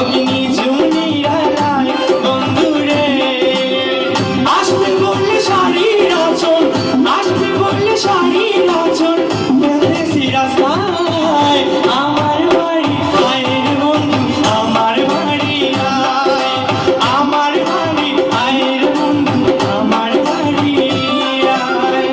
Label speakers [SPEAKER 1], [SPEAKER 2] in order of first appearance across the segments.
[SPEAKER 1] অগ্নি ঝুনিরালায় বন্ধুরে আসবে বললে শাড়ির আঁচল আসবে বললে শাড়ির আঁচল বেঁধেছি রাস্তায় আমার বাড়ি আয়ের বন্ধু আমার বাড়ি আয় আমার বাড়ি আয়ের বন্ধু আমার বাড়ি আয়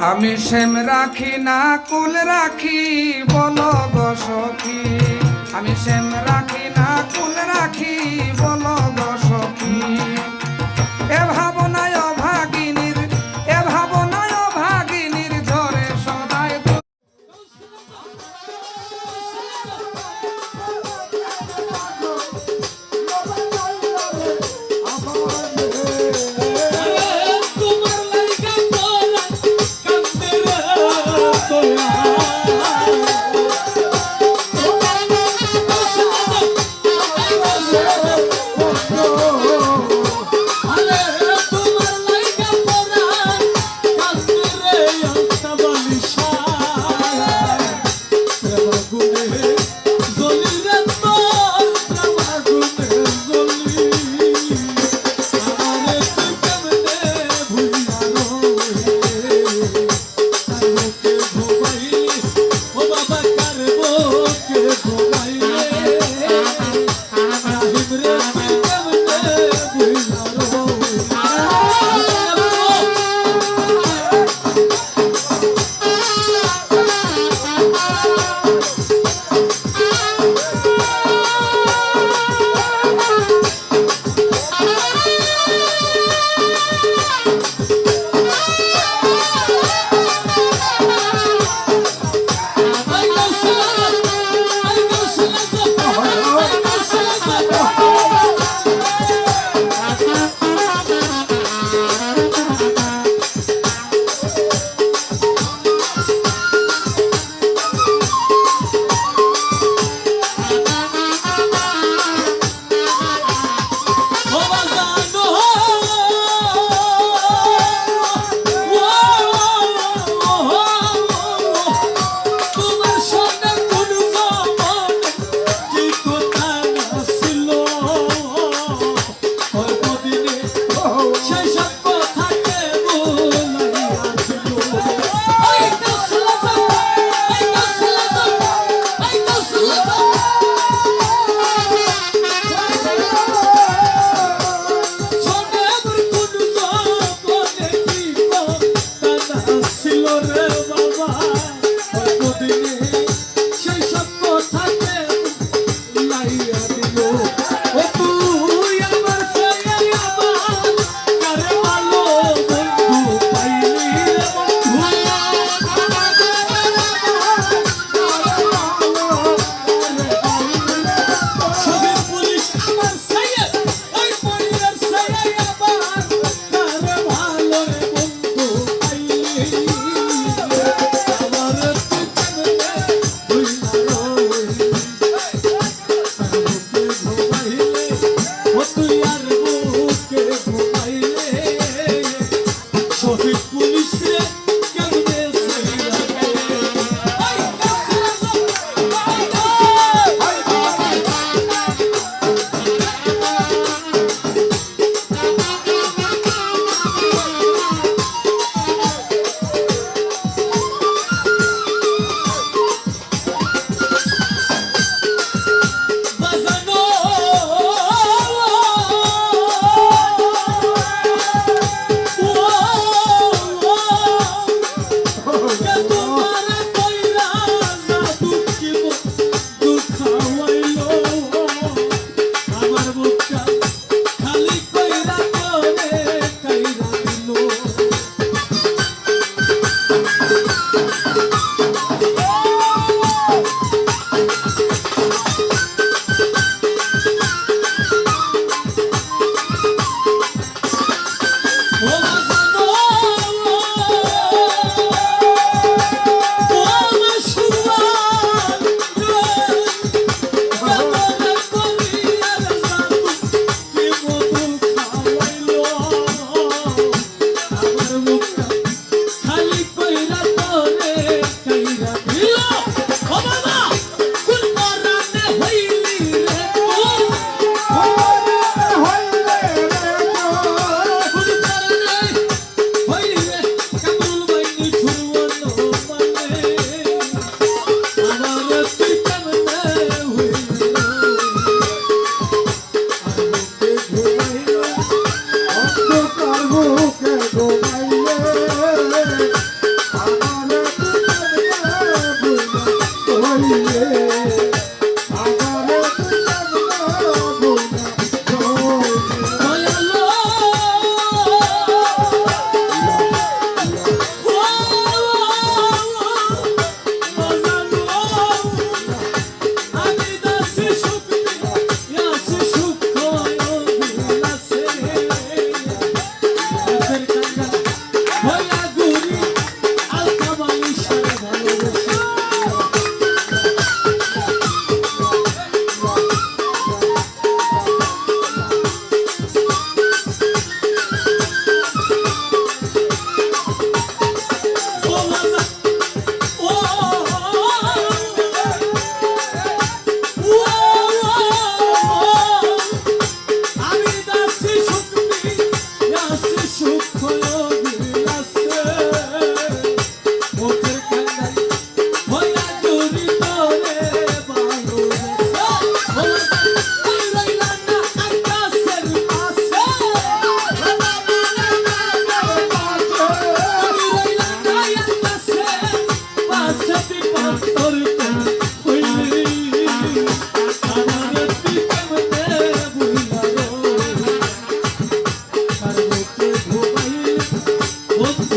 [SPEAKER 2] আমি শ্যাম রাখি না কুল রাখি বলো গো সখী আমি শ্যাম রাখি না কুল রাখি বলো গো সখী এ ভাবনায় ভাগিনীর ঝরে সদায়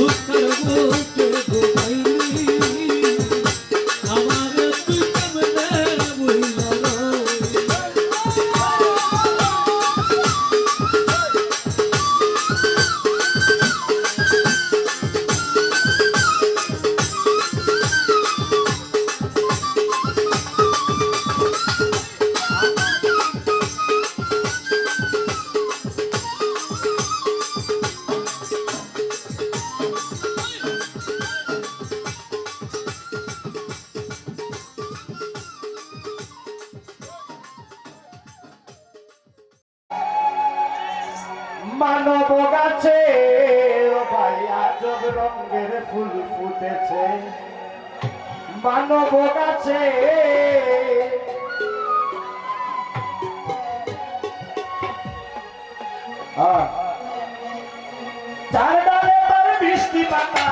[SPEAKER 3] দুঃখের বুকে ঘুমাইলি আমার তুই কেমনে বুঝলা
[SPEAKER 4] মানব গাছে ও ভাই আজব রঙের ফুল ফুটেছে মানব গাছে চার ডালে তার বৃষ্টি পাতা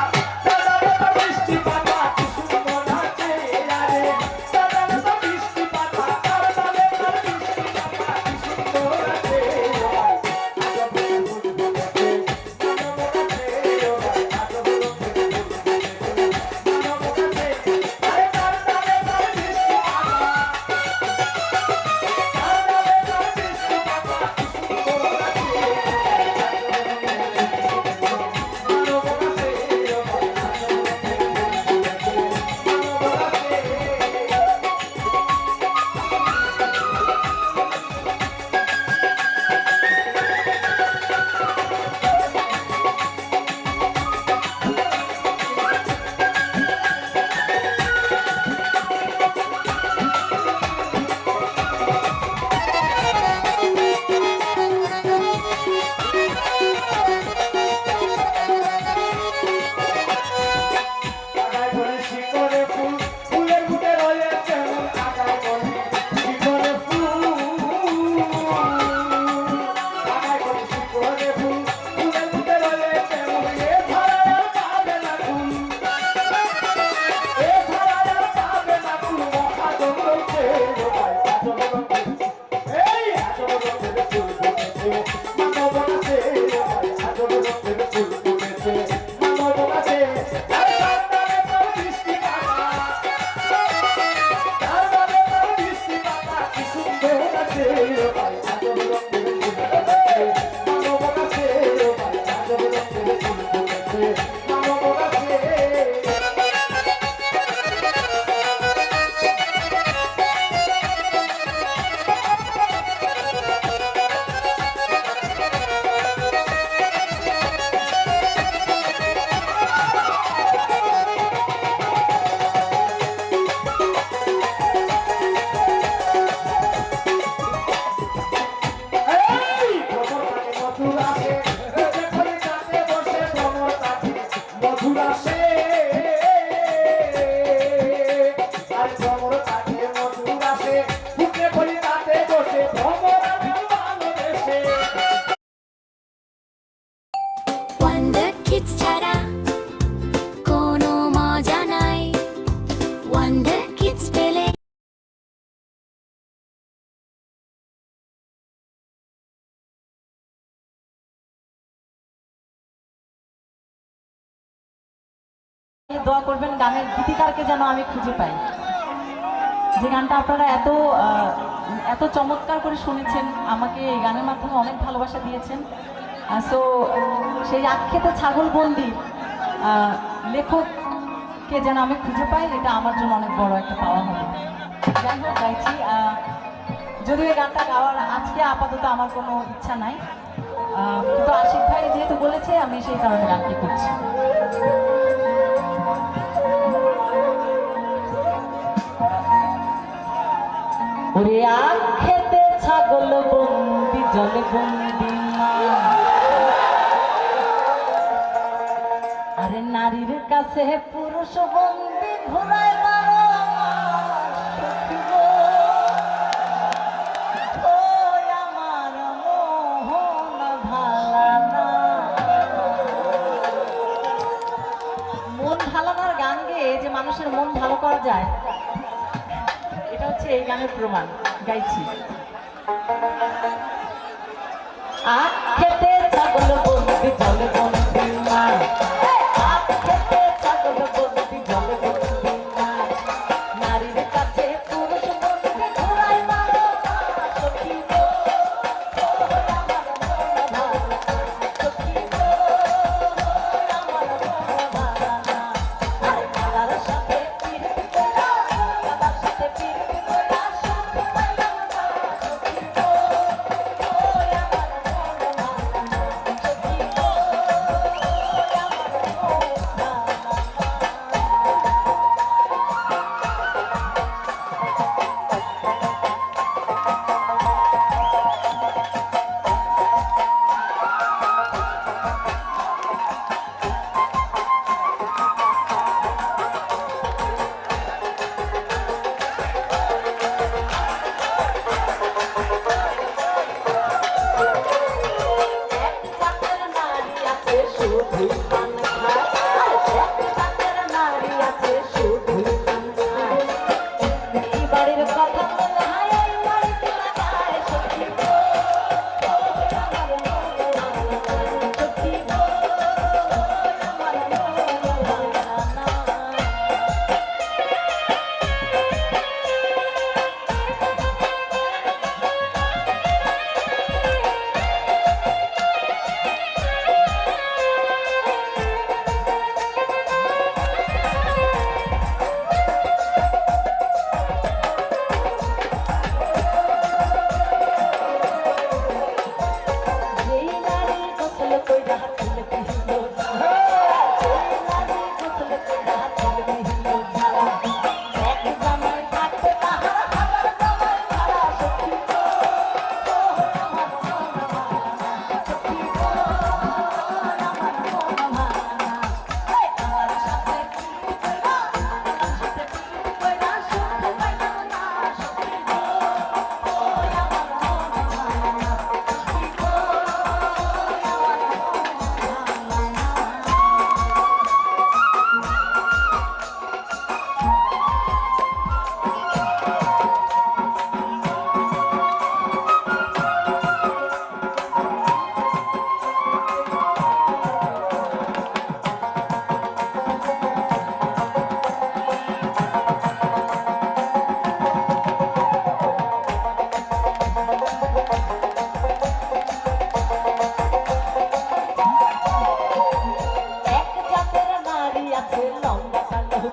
[SPEAKER 4] চার ডালে তার বৃষ্টি পাতা কি সুন্দর আছে আরে চার ডালে তার বৃষ্টি পাতা চার ডালে তার বৃষ্টি পাতা কি সুন্দর আছে আজব ফুল ফুটেছে মানব গাছে ও ভাই আজব রঙের ফুল ফুটেছে মানব গাছে আরে চার ডালে তার বৃষ্টি পাতা চার ডালে তার বৃষ্টি পাতা কি সুন্দর আছে আগায় বলে শিকড়ে ফুল ফুলের বুকে রয়েছে মন আগায় বলে শিকড়ে ফুল আগায় বলে শিকড়ে ফুল ফুলের বুকে রয়েছে মন এ ছাড়া আর পাবে না ফুল এ ছাড়া আর পাবে না ফুল মহাজন রয়েছে ও ভাই আজব রঙের এই আজব রঙের ফুল ফুটেছে মানব গাছে ও ভাই আজব রঙের ফুল ফুটেছে মানব গাছে আরে সান্তানে তোর বৃষ্টি পাতা সান্তানে তোর বৃষ্টি পাতা কি সুন্দর আছে ও ভাই আজব রঙের ফুল ফুটেছে মানব গাছে ও ভাই আজব রঙের ফুল ফুটেছে মানব গাছে এই ভ্রমর পাখি মধুর আসে দেখলে কাছে বসে ভ্রমর পাখি মধুর আসে আর ভ্রমর পাখি মধুর আসে বুকে বলি কাছে বসে ভ্রমর আমি ভালোবেসে
[SPEAKER 5] Wonder Kids ছাড়া কোনো মজা নাই Wonder Kids পেলে
[SPEAKER 6] দোয়া করবেন গানের গীতিকারকে যেন আমি খুঁজে পাই, যে গানটা আপনারা এত চমৎকার করে শুনেছেন, আমাকে এই গানের মাধ্যমে অনেক ভালোবাসা দিয়েছেন। সো সেই আখ্যাত ছাগলবন্দি লেখককে যেন আমি খুঁজে পাই, এটা আমার জন্য অনেক বড় একটা পাওয়া হবে। যাই হোক, গাইছি। যদিও এই গানটা গাওয়ার আজকে আপাতত আমার কোনো ইচ্ছা নাই, কিন্তু আশিক ভাই যেহেতু বলেছে আমি সেই কারণে গানটি করছি। ওরে আখ্যাতে ছাগল বন্দি জল বন্দি মা, আরে নারীর কাছে পুরুষ বন্দি ঘোরায় মারো আমার সখী গো। ওই আমার মোহন ভালানা, মন ভালানার গান গেয়ে যে মানুষের মন ভালো করা যায়, এটা হচ্ছে এই গানের প্রমাণ। গাইছি। আখ্যাতে ছাগল বন্দি জল বন্দি মা,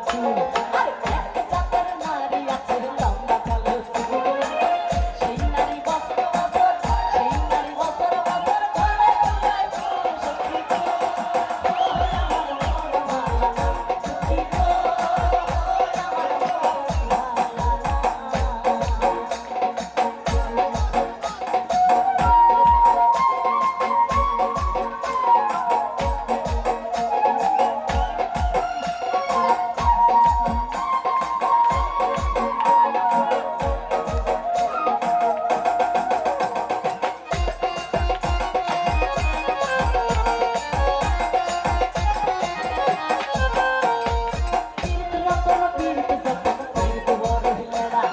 [SPEAKER 6] চুল আরে এক জাতের নারী আছে লম্বা কালো চুল সেই নারী বছর বছর সেই নারী বছর বছর ঘরে ঘরে ফুল সখী গো আমার মন ভালা না সখী গো আমার মন ভালা না রতন বীরকে যতন বীরকে বড় হিলেরা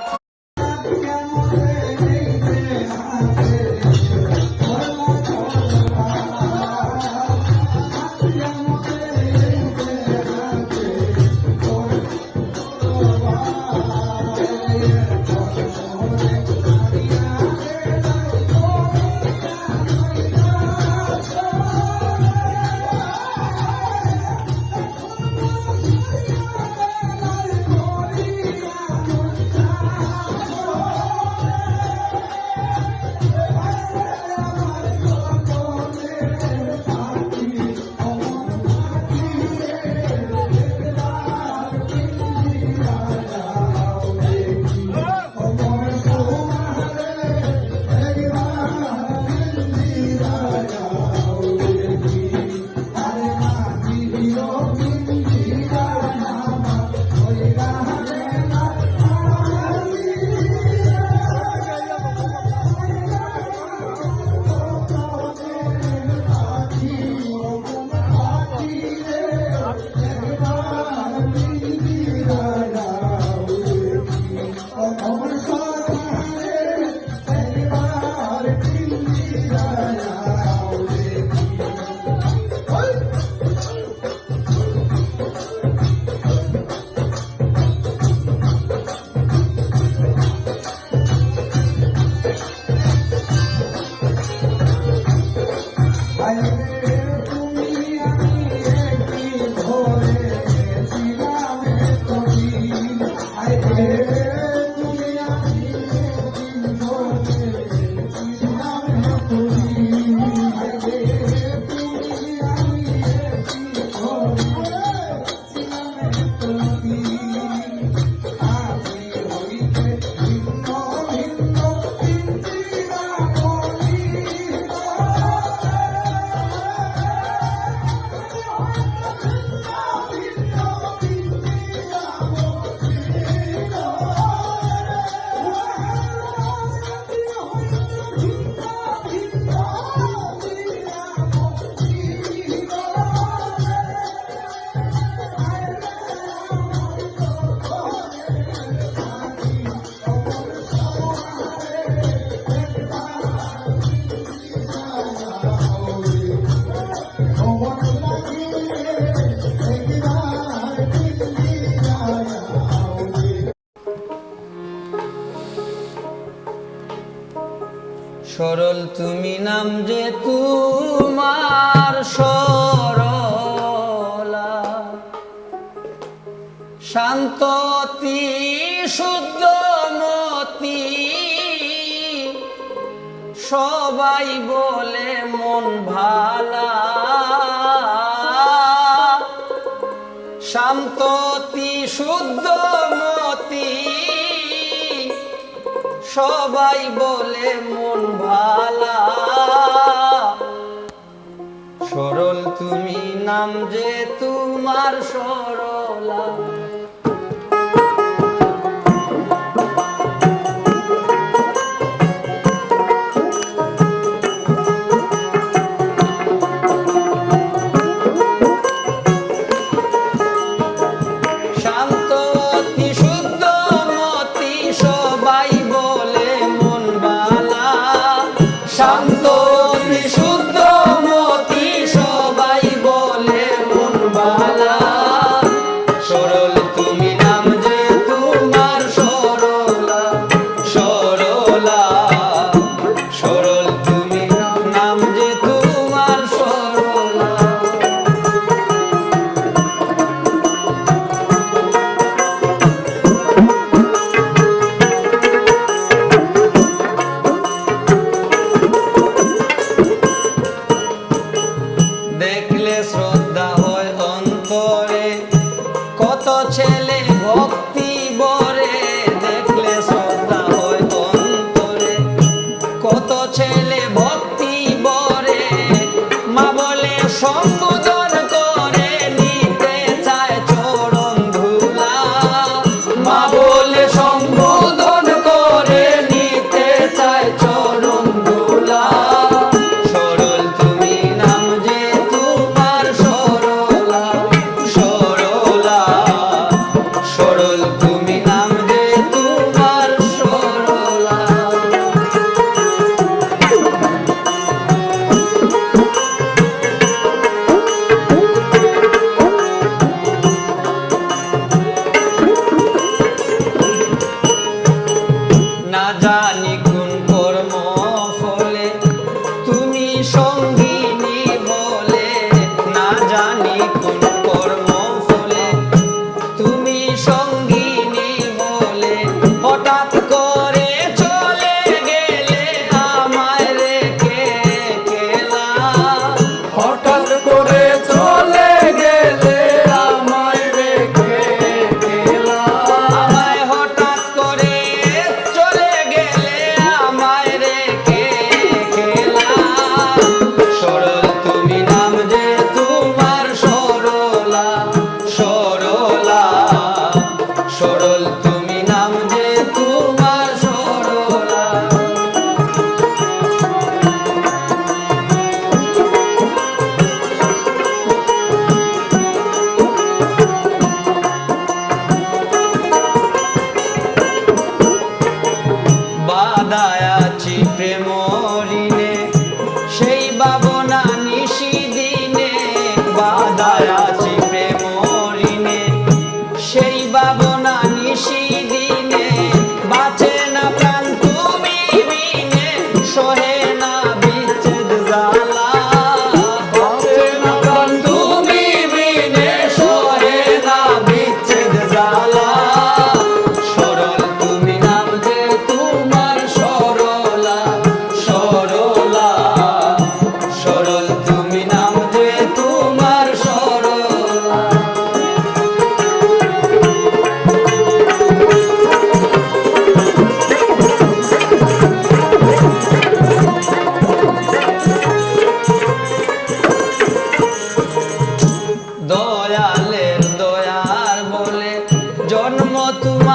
[SPEAKER 7] সরল তুমি নাম যে তোমার সরলা শান্ততি শুদ্ধমতি সবাই বলে মন ভালা শান্ততি শুদ্ধমতি সবাই বলে মন ভালা সরল তুমি নাম যে তোমার সরলা শান্ত বিশুদ্ধ মতি সবাই বলে মন বালা সরল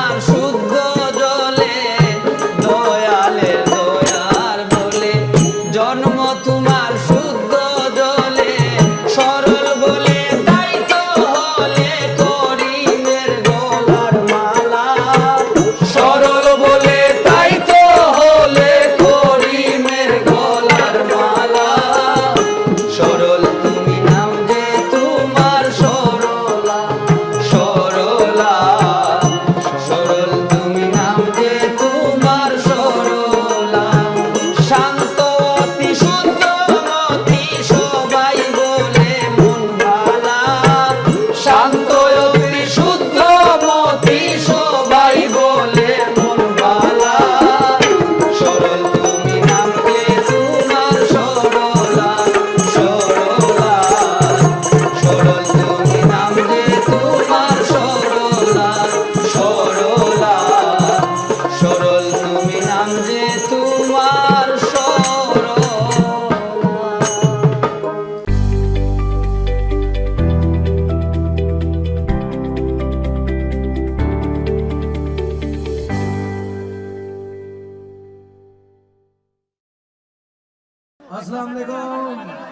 [SPEAKER 7] তোমার শুদ্ধ জলে দয়ালের দয়ার বলে জন্ম তোমার শুদ্ধ জলে সরল বলে তাই তো হলে করিমের গলার মালা সরল বলে তাই তো হলে করিমের গলার মালা সরল তুমি নাম যে তোমার সরলা সরলা সরল তুমি নাম যে তোমার সরলা শান্ত অতি শুদ্ধমতি সবাই বলে মন ভালা শান্ত অতি শুদ্ধমতি সবাই বলে মন ভালা সরল তুমি নাম যে তোমার সরলা সরলা সরল তুমি নাম যে তোমার সরলা সরলা সরল তুমি নাম যে তোমার সরলা
[SPEAKER 3] আসসালামু আলাইকুম